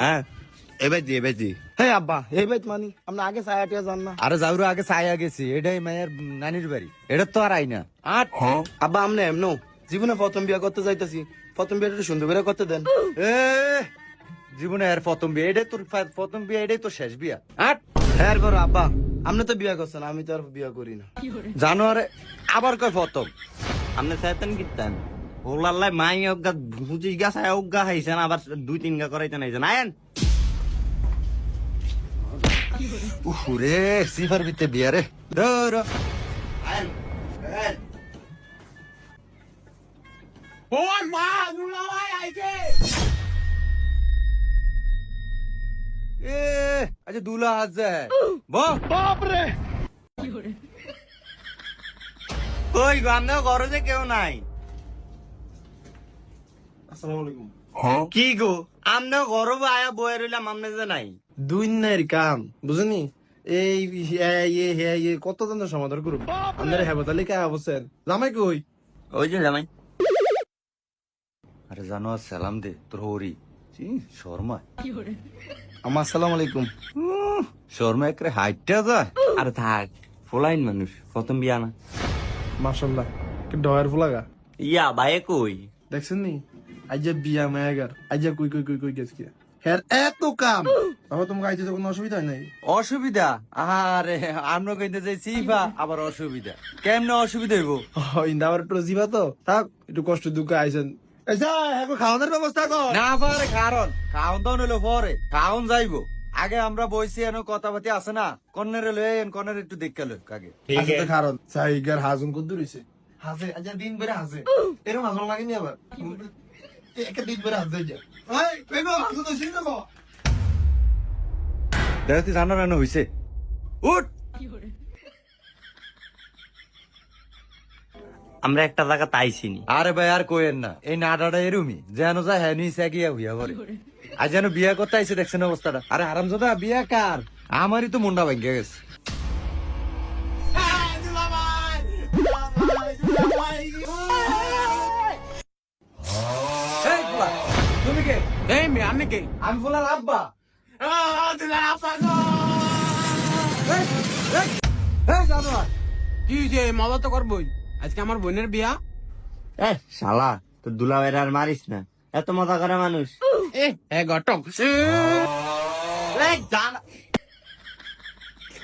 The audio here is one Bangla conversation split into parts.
হ্যাঁ এবার দি হ্যাঁ আব্বা এই বাইত মানি আপনি আগে ছায়াটিয়া যান না। আরে যাওর আগে ছায়া গেছি, এটাই মায়ের নানির বাড়ি, এটা তো আর আই না। আট আব্বা আমনে এমনো জীবনে প্রথম বিয়া করতে যাইতাছি, প্রথম বিয়াটা একটু সুন্দর করে করতে দেন। এ জীবনে আর প্রথম বিয়ে, এটাই তোর প্রথম বিয়ে, এটাই তোর শেষ বিয়া। আট হ্যাঁ বড় আব্বা আপনি তো বিয়া করছেন, আমি তো আর বিয়া করি না। জানোয়ারে আবার কয় প্রথম। আপনি চাইতেন কিতান হোলাল্লাই মাই অজ্ঞা 25 গা ছায়া অজ্ঞা হাইছেন, আবার 2-3 গা করাইতেন আইছেন। আয়েন উরে সিফার ভিতরে বিয়া রে। ধর আয়েন আয়েন। ওই মা দুলাভাই আইছে। এ আচ্ছা দুলা আছে কই গো আপনার ঘরে যে কেউ নাই? আসসালামু আলাইকুম। কি গো আপনার ঘরে আয়া বয়ে রইলাম, আপনি যে নাই? দুই নাইর কাম বুঝনি এই কত ধরনের সমাধান করুন আপনার হেবতালি কে অবস্থা জামাই কই? ওই যে জামাই। আরে জানোয়ার সালাম দে তোর হরি শর্মা। আমার আসসালামু আলাইকুম। শর্মা একরে হাইটটা যায়। আরে থাক, ফোলাইন মানুষ, প্রথম বিয়া না। মাশাআল্লাহ কি ডয়ার ফুলাগা ইয়া ভাই কই? দেখছেন নি আজ যে বিয়া মায়াগার আজ যে কই গেছে কি হ্যাঁ এত কাম তাহলে তোমাকে আইতে তো কোনো অসুবিধা নাই? অসুবিধা? আরে আমরা কইতে যাই সিফা আবার অসুবিধা কেমনে অসুবিধা হইব? ইন্দা আবার একটু জিবা তো থাক একটু কষ্ট দুঃখ আইছেন এখন খাওয়ানোর ব্যবস্থা কর না পারে কারণ খাওন দাওন হইলো পরে, খাওন যাইবো আগে। আমরা বইছি এনো কথাবার্তি আছে না, কর্নারে লয়ে কর্নারে একটু দেখে লো আগে। আসলে কারণ সাইগার হাজুন কত দূরেছে হাজে আজ দিন বেরে হাজে এরকম হাজুন লাগেনি আবার একটা দিন বেরে হাজে যা এই পেগো হাজুন তো শুনে গো দেখি জানো রানো হইছে উঠ। আমরা একটা জায়গা তাইছি নি। আরে ভাই আর কোয়েন না, এই নাডাটা এরুমি যেন যা হ্যাঁ নিছে গিয়া হইয়া পরে। আজ যেন বিয়া করতে আইছে, দেখছেন অবস্থাটা? আরে হারামজাদা বিয়া কার? আমারই তো মুন্ডা ভাঙ্গে গেছে। এই পোলা, তুমি কে? এই মে আমি কে? আমি বলার আব্বা। এই জানোয়ার কি যে মজা তো করবই, আজকে আমার বোনের বিয়া। এ শালা তোর দুলাভাইরা আর মারিস না, এত মজা করে মানুষ। এ ঘটক এই জানা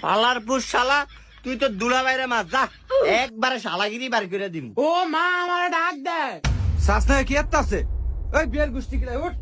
শালার পুষ শালা, তুই তো দুলাভাইরা মার যা, একবারে শালাগিরি বার করে দিম। ও মা আমার ডাক দেয়। শাসনায় কি একটা আছে? এই বিয়ের গোষ্ঠী কিলাই উঠ।